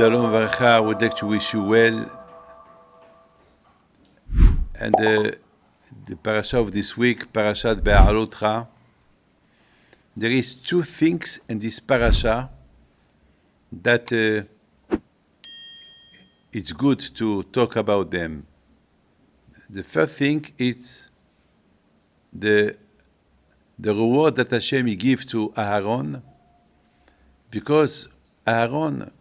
Shalom Varacha, I would like to wish you well. And the parasha of this week, Paracha Beaaloteh'a, there is two things in this parasha that it's good to talk about them. The first thing is the reward that Hashem gave to Aaron, because Aaron,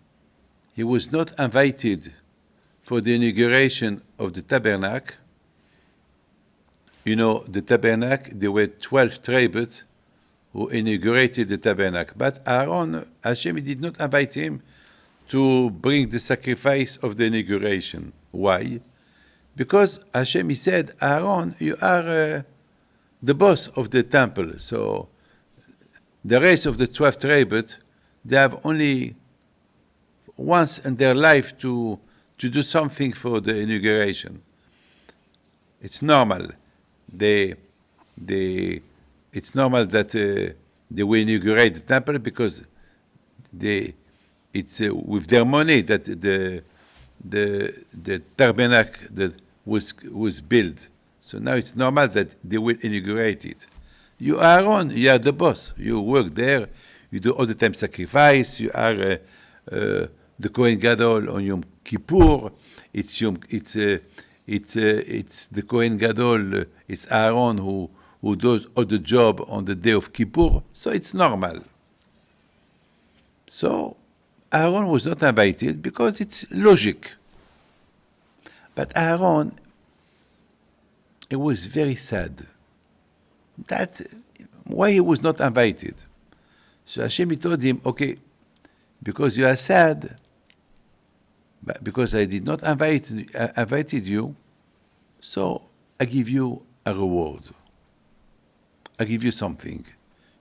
he was not invited for the inauguration of the tabernacle. You know, the tabernacle, there were 12 tribes who inaugurated the tabernacle. But Aaron, Hashem did not invite him to bring the sacrifice of the inauguration. Why? Because Hashem, he said, Aaron, you are the boss of the temple. So the rest of the 12 tribes, they have only once in their life to do something for the inauguration. It's normal. It's normal that they will inaugurate the temple because it's with their money that the tabernacle that was built. So now it's normal that they will inaugurate it. You Aaron, you are the boss. You work there. You do all the time sacrifice. You are the Kohen Gadol on Yom Kippur. It's the Kohen Gadol. It's Aaron who does all the job on the day of Kippur. So it's normal. So Aaron was not invited because it's logic. But Aaron, it was very sad. That's why he was not invited. So Hashem told him, okay, because you are sad, but because I did not invited you, so I give you a reward. I give you something.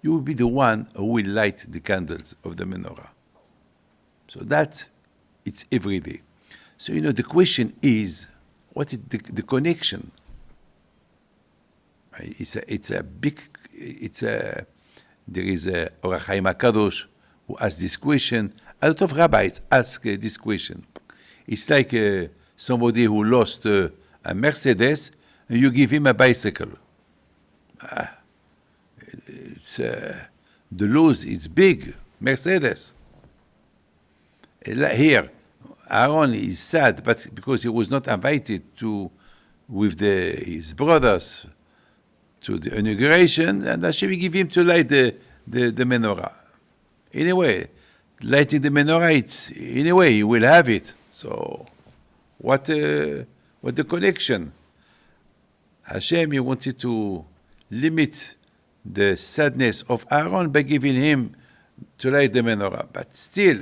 You will be the one who will light the candles of the menorah. So it's every day. So, the question is, what is the connection? There is a Or HaChaim HaKadosh who asked this question. A lot of rabbis ask this question. It's like somebody who lost a Mercedes and you give him a bicycle. The loss is big, Mercedes. Here, Aaron is sad, but because he was not invited with his brothers to the inauguration, and Hashem give him to light the menorah. Anyway, lighting the menorah, anyway, he will have it. So, what the connection? Hashem, he wanted to limit the sadness of Aaron by giving him to light the menorah. But still,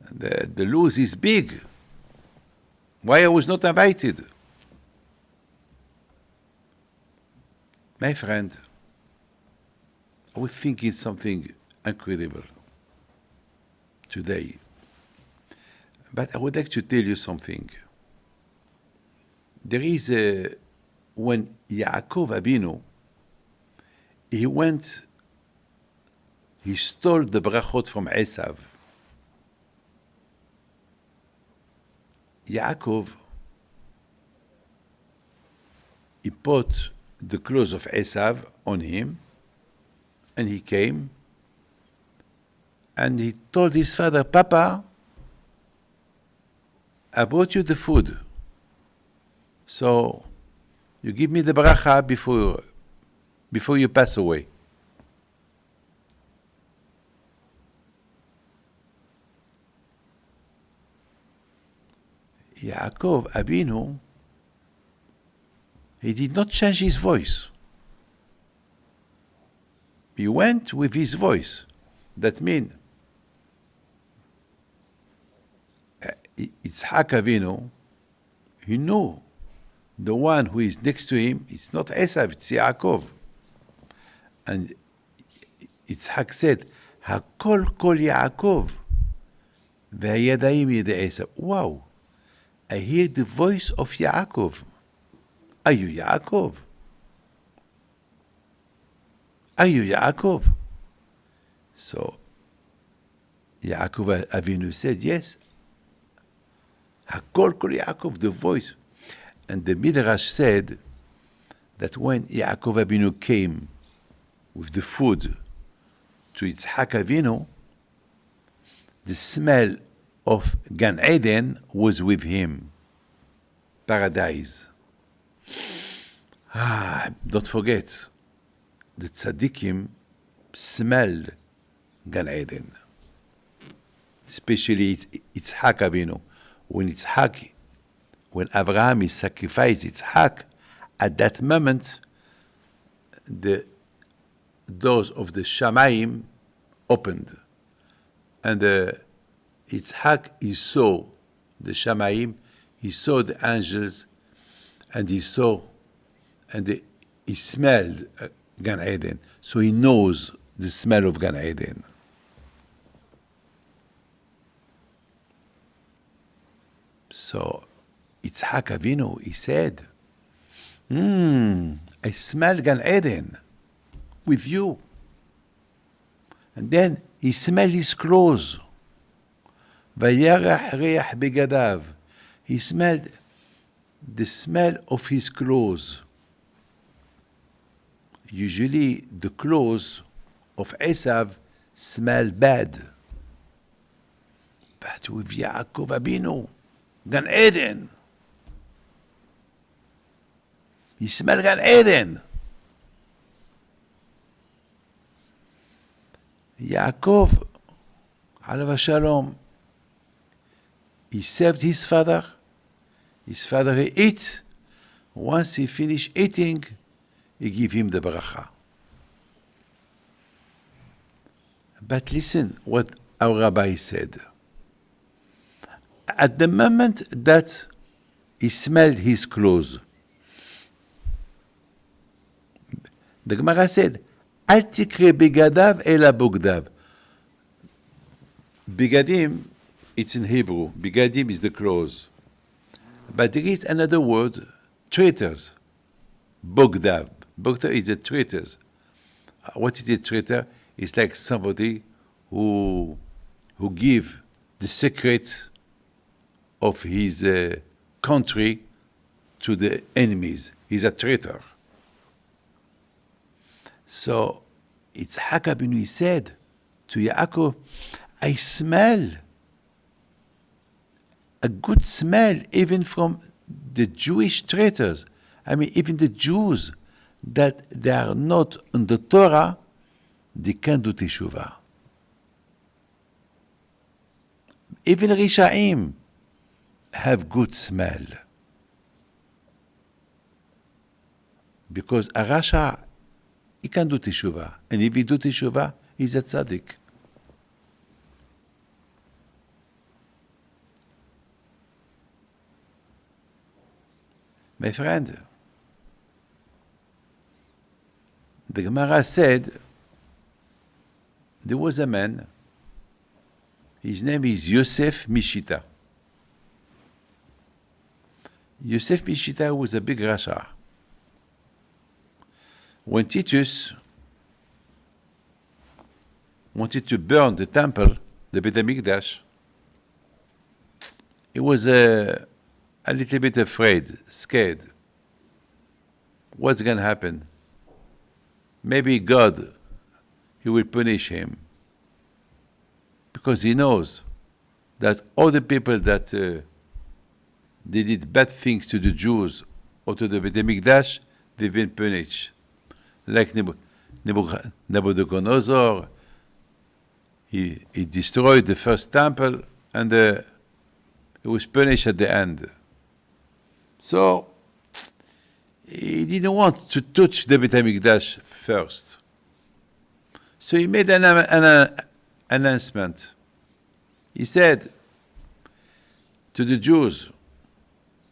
the loss is big. Why I was not invited? My friend, I was thinking something incredible today. But I would like to tell you something. There is when Yaakov Abinu, he stole the brachot from Esav. Yaakov, he put the clothes of Esav on him, and he came, and he told his father, Papa, I brought you the food. So you give me the bracha before you pass away. Yaakov Abinu, he did not change his voice. He went with his voice. That means Yitzhak Avinu, he knew the one who is next to him, it's not Esav, it's Yaakov. And Yitzhak said, Hakol kol Yaakov, ve'yadayim yedei Esav. Wow, I hear the voice of Yaakov. Are you Yaakov? Are you Yaakov? So Yaakov Avinu said, yes. Hakol kol Yaakov, the voice. And the Midrash said that when Yaakov Avinu came with the food to Yitzhak Avinu, the smell of Gan Eden was with him. Paradise. Don't forget, the tzaddikim smell Gan Eden. Especially Yitzhak Avinu. When Abraham is sacrificed Yitzhak, at that moment, the doors of the Shamayim opened. And Yitzhak, he saw the Shamayim, he saw the angels, and he smelled Gan Eden. So he knows the smell of Gan Eden. So Yitzhak Avinu, he said, I smell Gan Eden with you. And then he smelled his clothes. Vayarach reach begadav. He smelled the smell of his clothes. Usually the clothes of Esav smell bad. But with Yaakov Avinu, Gan Eden. He smelled Gan Eden. Yaakov, alav shalom, he served his father. His father he ate. Once he finished eating, he gave him the bracha. But listen what our rabbi said. At the moment that he smelled his clothes, the Gemara said, Al tikre begadav ela bogdav. Begadim, it's in Hebrew. Begadim is the clothes. But there is another word, traitors. Bogdav. Bogdav is a traitors. What is a traitor? It's like somebody who give the secret of his country to the enemies. He's a traitor. So Yitzhak Avinu said to Yaakov, I smell a good smell even from the Jewish traitors. I mean, even the Jews that they are not in the Torah, they can do teshuvah. Even Rishaim have good smell. Because a Rasha, he can do teshuvah. And if he do teshuvah, he's a tzaddik. My friend, the Gemara said there was a man, his name is Yosef Mishita. Yosef Mishita was a big Rasha. When Titus wanted to burn the temple, the Beit HaMikdash, he was a little bit afraid, scared. What's going to happen? Maybe God, he will punish him. Because he knows that all the people that they did bad things to the Jews or to the Beit HaMikdash, they've been punished. Like Nebuchadnezzar, he destroyed the first temple and he was punished at the end. So he didn't want to touch the Beit HaMikdash first. So he made an announcement. He said to the Jews,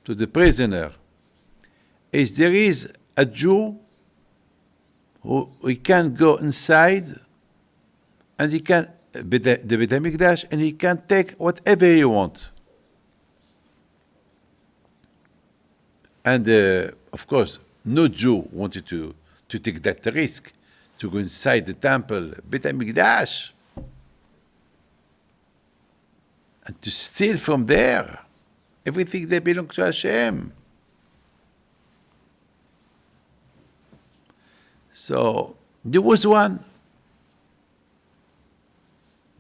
to the prisoner, if there is a Jew who he can go inside and he can the Beit HaMikdash and he can take whatever he wants. And of course, no Jew wanted to take that risk to go inside the temple, Beit HaMikdash. and to steal from there everything that belongs to Hashem. So there was one.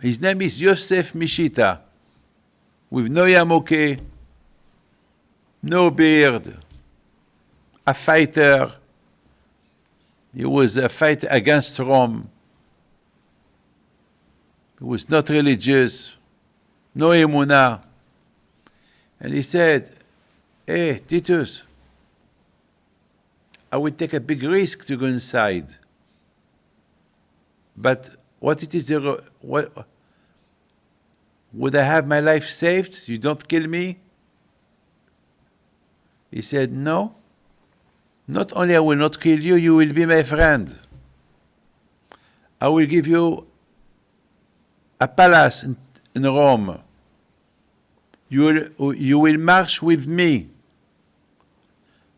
His name is Yosef Mishita, with no yarmulke, no beard, a fighter. He was a fighter against Rome. He was not religious, no emunah. And he said, hey, Titus, I will take a big risk to go inside. But what it is, would I have my life saved? You don't kill me? He said, no. Not only I will not kill you, you will be my friend. I will give you a palace in Rome. You will march with me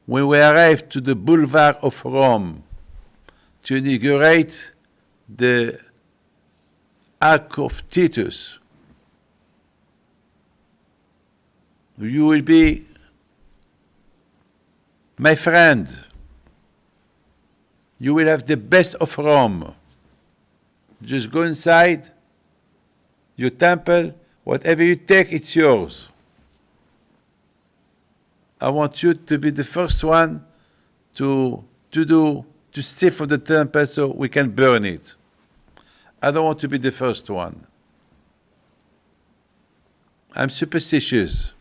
when we arrive to the boulevard of Rome to inaugurate the Ark of Titus. You will be my friend. You will have the best of Rome. Just go inside your temple, whatever you take, it's yours. I want you to be the first one to steal from the temple so we can burn it. I don't want to be the first one. I'm superstitious.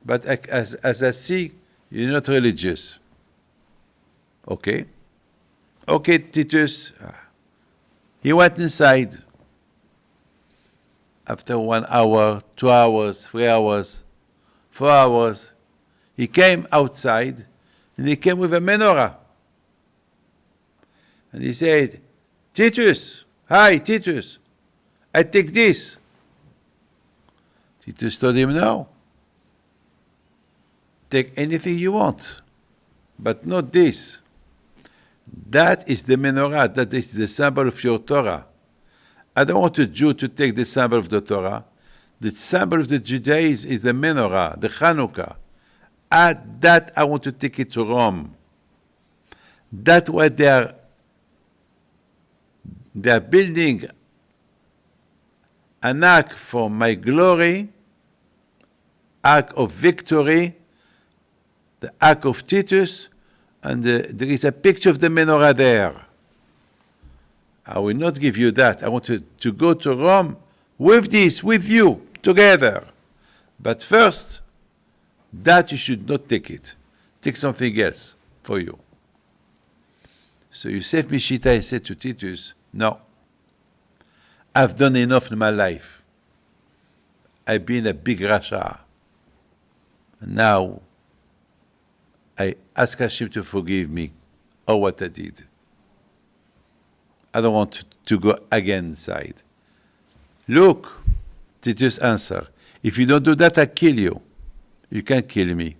But as I see, you're not religious. Okay? Okay, Titus. He went inside. After 1 hour, 2 hours, 3 hours, 4 hours, he came outside, and he came with a menorah. And he said, Titus, hi, Titus, I take this. Titus told him, no. Take anything you want, but not this. That is the menorah, that is the symbol of your Torah. I don't want a Jew to take the symbol of the Torah. The symbol of the Judaism is the menorah, the Chanukah. That I want to take it to Rome. That's why they are building an ark for my glory, ark of victory, the ark of Titus, and there is a picture of the menorah there. I will not give you that. I want to go to Rome with this, with you, together. But first, that you should not take it. Take something else for you. So Yosef Mishita said to Titus, no, I've done enough in my life. I've been a big Rasha. Now, I ask Hashem to forgive me or what I did. I don't want to go again inside. Look, Titus answered, if you don't do that, I kill you. You can't kill me.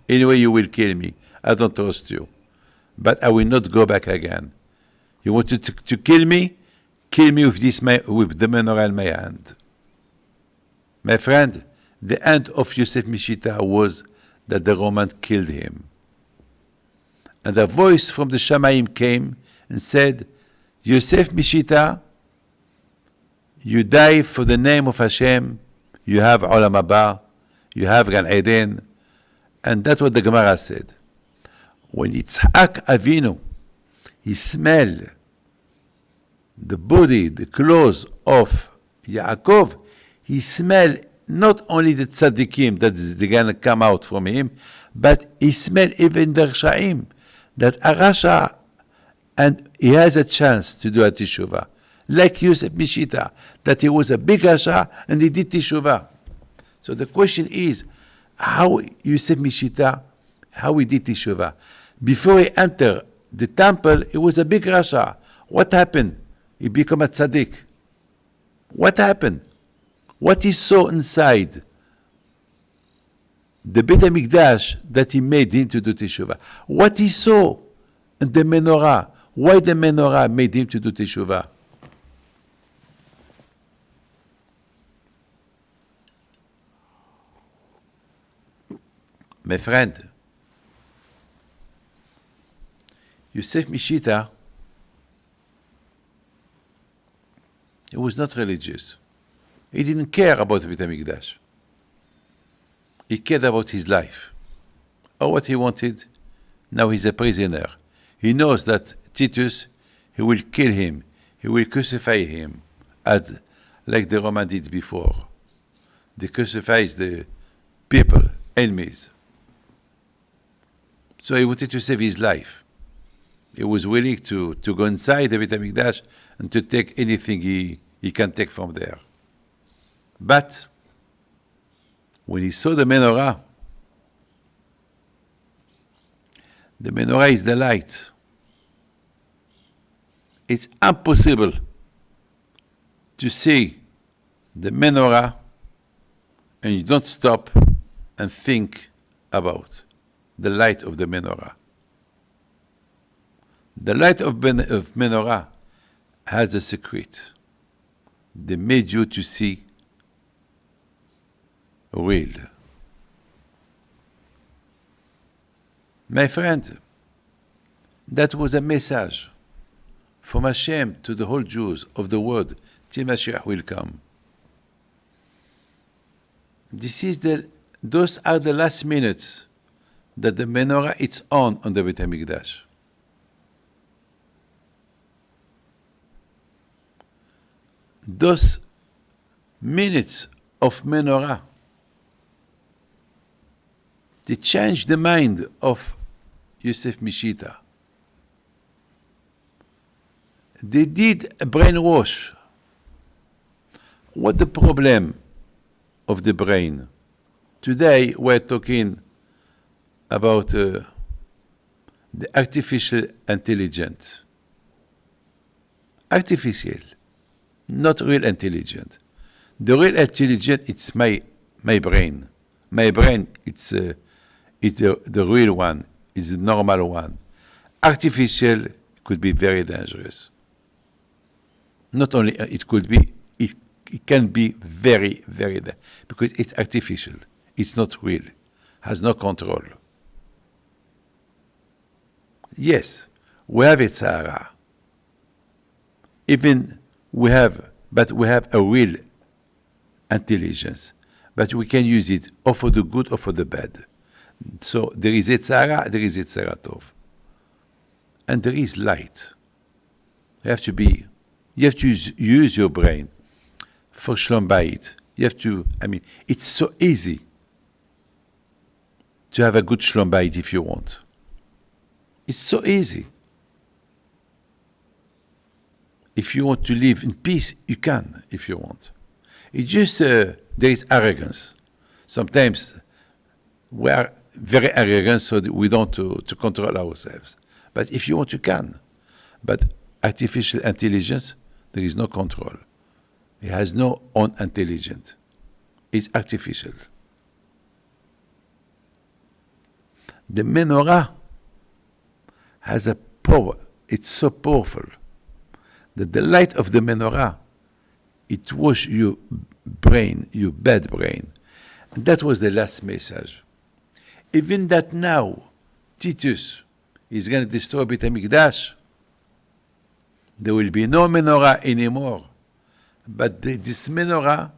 Anyway, you will kill me. I don't trust you. But I will not go back again. You want to kill me? Kill me with the menorah in my hand. My friend, the end of Yosef Mishita was that the Romans killed him. And a voice from the Shamayim came and said, Yosef Mishita, you die for the name of Hashem, you have Olam Haba, you have Gan Eden, and that's what the Gemara said. When Yitzhak Avinu, he smelled the body, the clothes of Yaakov, he smelled not only the tzaddikim that they're going to come out from him, but he smelled even the Rashaim, that a Rasha, and he has a chance to do a teshuvah. Like Yosef Mishita, that he was a big Rasha and he did teshuvah. So the question is, how Yosef Mishita, how he did teshuvah? Before he entered the temple, he was a big Rasha. What happened? He became a tzaddik. What happened? What he saw inside the Beit HaMikdash that he made him to do teshuvah? What he saw in the menorah? Why the menorah made him to do teshuvah? My friend, Yosef Mishita, he was not religious. He didn't care about the Beit HaMikdash. He cared about his life. Or what he wanted. Now he's a prisoner. He knows that Titus, he will kill him. He will crucify him, like the Romans did before. They crucified the people, enemies. So he wanted to save his life. He was willing to go inside the Beit HaMikdash and to take anything he can take from there. But when he saw the menorah is the light. It's impossible to see the menorah and you don't stop and think about the light of the menorah. The light of menorah has a secret. They made you to see real. My friend, that was a message from Hashem to the whole Jews of the world till Mashiach will come. Those are the last minutes that the menorah is on the Beit HaMikdash. Those minutes of menorah, they change the mind of Yosef Mishita. They did a brainwash. What the problem of the brain? Today we're talking about the artificial intelligence. Artificial, not real intelligent. The real intelligent, it's my brain. My brain, it's the real one, is the normal one. Artificial could be very dangerous. Not only it could be, it can be very, very dangerous because it's artificial. It's not real. Has no control. Yes, we have it, Sarah. But we have a real intelligence. But we can use it or for the good or for the bad. So there is Yetzirah, there is Yetzirah Tov. And there is light. You have to use your brain for Shalom Bayit. It's so easy to have a good Shalom Bayit if you want. It's so easy. If you want to live in peace, you can, if you want. It's just there is arrogance. Sometimes we are very arrogant, so that we don't to control ourselves. But if you want, you can. But artificial intelligence, there is no control. It has no own intelligence. It's artificial. The menorah has a power. It's so powerful that the light of the menorah, it washes your brain, your bad brain. And that was the last message. Even that now, Titus is going to destroy Beit HaMikdash, there will be no menorah anymore. But this menorah,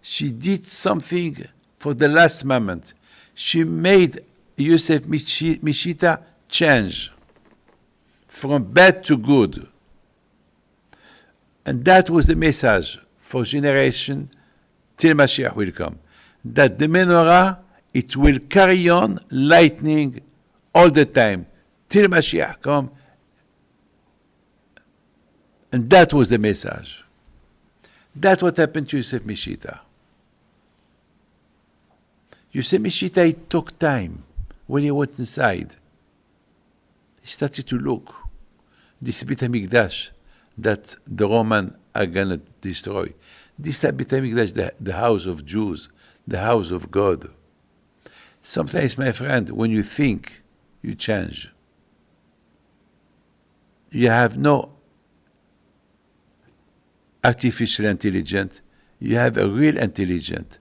she did something for the last moment. She made Yosef Mishita change from bad to good. And that was the message for generation till Mashiach will come. That the menorah, it will carry on lightning all the time till Mashiach come. And that was the message. That's what happened to Yosef Mishita. Yosef Mishita, it took time. When he went inside, he started to look. This Beit HaMikdash that the Romans are going to destroy. This Beit HaMikdash, the house of Jews, the house of God. Sometimes, my friend, when you think, you change. You have no artificial intelligence. You have a real intelligence.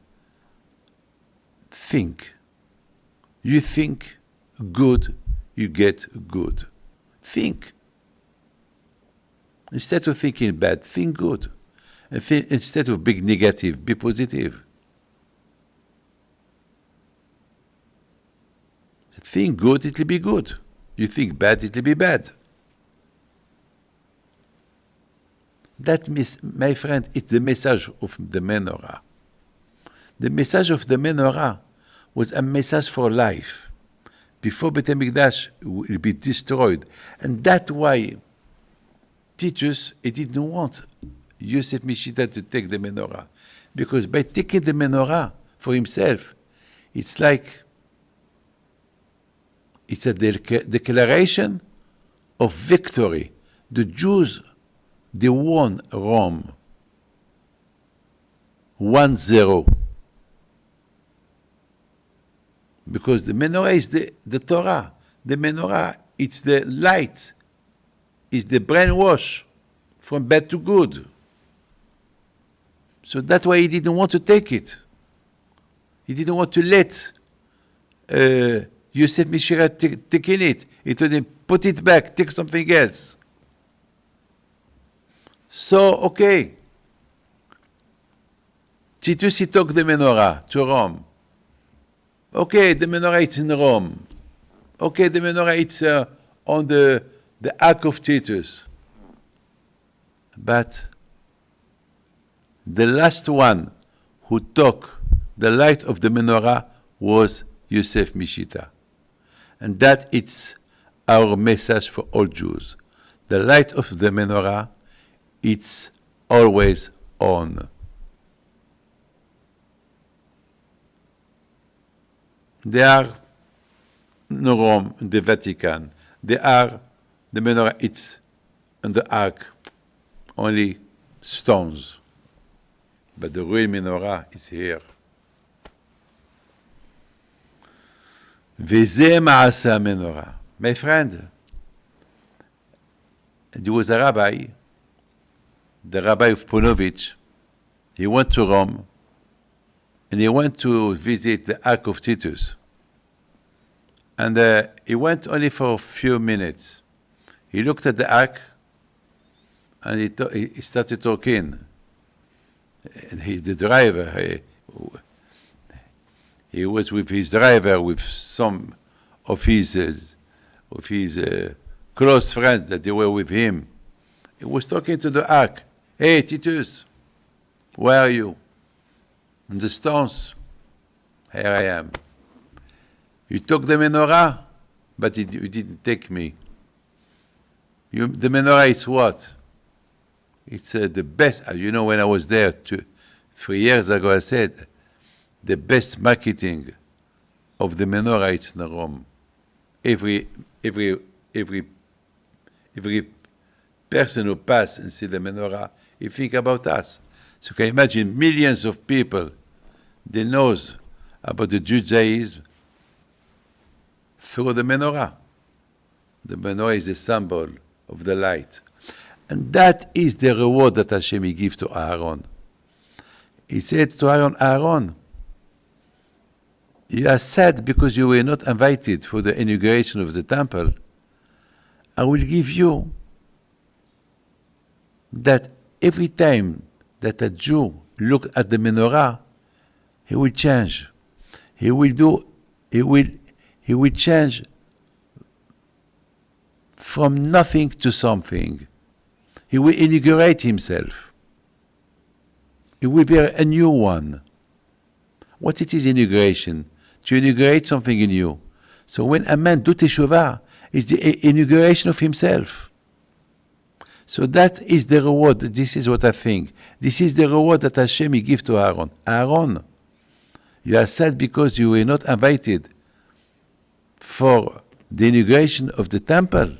Think. You think good, you get good. Think. Instead of thinking bad, think good. And instead of being negative, be positive. Think good, it will be good. You think bad, it will be bad. That, my friend, is the message of the menorah. The message of the menorah was a message for life. Before Beit HaMikdash will be destroyed. And that's why Titus, he didn't want Yosef Mishita to take the menorah. Because by taking the menorah for himself, it's like, it's a declaration of victory. The Jews, they won Rome. 1-0. Because the menorah is the Torah. The menorah, it's the light. It's the brainwash from bad to good. So that's why he didn't want to take it. He didn't want to let Yosef Mishira take it. He told him, put it back, take something else. So, okay. Titus, he took the menorah to Rome. Okay, the menorah is in Rome. Okay, the menorah is on the ark of Titus. But the last one who took the light of the menorah was Yosef Mishita. And that it's our message for all Jews. The light of the menorah, it's always on. They are in Rome, in the Vatican. They are, the menorah, it's on the ark, only stones. But the real menorah is here. וזה מעשה המנורה. My friend, there was a rabbi, the rabbi of Ponovitch. He went to Rome, and he went to visit the Ark of Titus. And he went only for a few minutes. He looked at the Ark, and he started talking. And the driver, he was with his driver, with some of his close friends that they were with him. He was talking to the Ark. Hey, Titus, where are you? On the stones. Here I am. You took the menorah, but you didn't take me. The menorah is what? It's the best. You know, when I was there 3 years ago, I said, the best marketing of the menorah is in Rome. Every person who passes and see the menorah, he think about us. So you can imagine millions of people, they know about the Judaism through the menorah. The menorah is a symbol of the light. And that is the reward that Hashem gives to Aaron. He said to Aaron, you are sad because you were not invited for the inauguration of the temple. I will give you that every time that a Jew looks at the menorah, he will change. He will change from nothing to something. He will inaugurate himself. It will be a new one. What it is inauguration? To inaugurate something new. So when a man do teshuvah, it's the inauguration of himself. So that is the reward. This is what I think. This is the reward that Hashem gives to Aaron. Aaron, you are sad because you were not invited for the inauguration of the temple.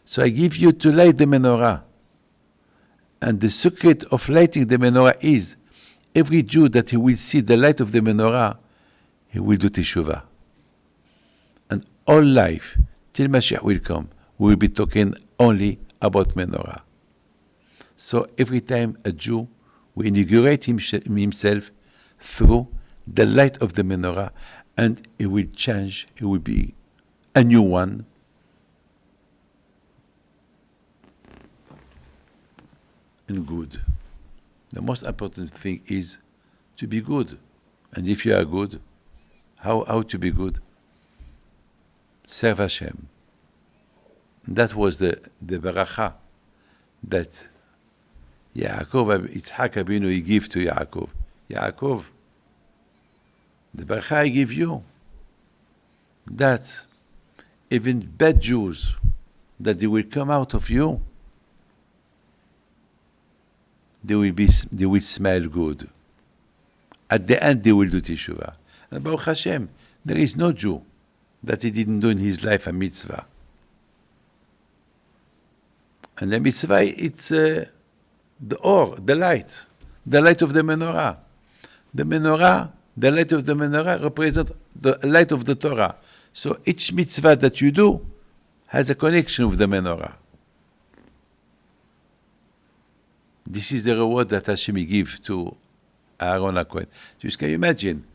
So I give you to light the menorah. And the secret of lighting the menorah is every Jew that he will see the light of the menorah, he will do teshuvah. And all life, till Mashiach will come, we will be talking only about menorah. So every time a Jew will inaugurate himself through the light of the menorah, and it will change. It will be a new one. And good. The most important thing is to be good. And if you are good, how to be good? Serve Hashem. That was the Paracha that Yitzhak Abinu, he gave to Yaakov. Yaakov, the Paracha I give you, that even bad Jews, that they will come out of you, they will smell good. At the end, they will do teshuvah. And Baruch Hashem, there is no Jew that he didn't do in his life a mitzvah. And the mitzvah, it's the light of the menorah. The light of the menorah represents the light of the Torah. So each mitzvah that you do has a connection with the menorah. This is the reward that Hashem gives to Aaron HaKohen. Just can you imagine?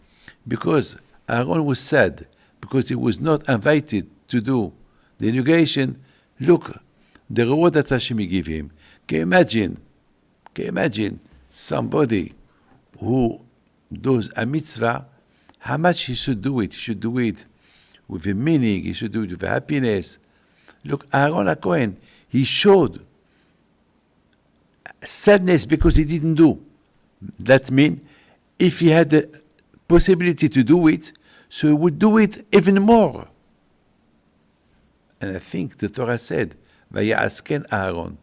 Because Aaron was sad, because he was not invited to do the inauguration. Look, the reward that Hashem gave him. Can you imagine somebody who does a mitzvah, how much he should do it? He should do it with a meaning, he should do it with happiness. Look, Aaron HaKohen, he showed sadness because he didn't do. That means if he had the possibility to do it, so he would do it even more. And I think the Torah said, Vayasken Aaron.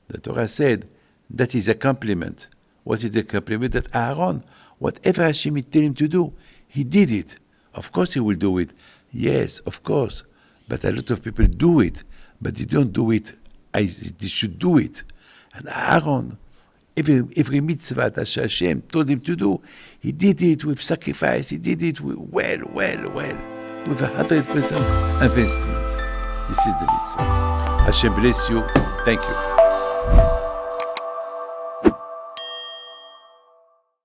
The Torah said that is a compliment. What is the compliment? That Aaron, whatever Hashem tell him to do, he did it. Of course he will do it. Yes, of course. But a lot of people do it, but they don't do it as they should do it. And Aaron, every mitzvah that Hashem told him to do, he did it with sacrifice, he did it with well, with 100% investment. This is the mitzvah. Hashem bless you. Thank you.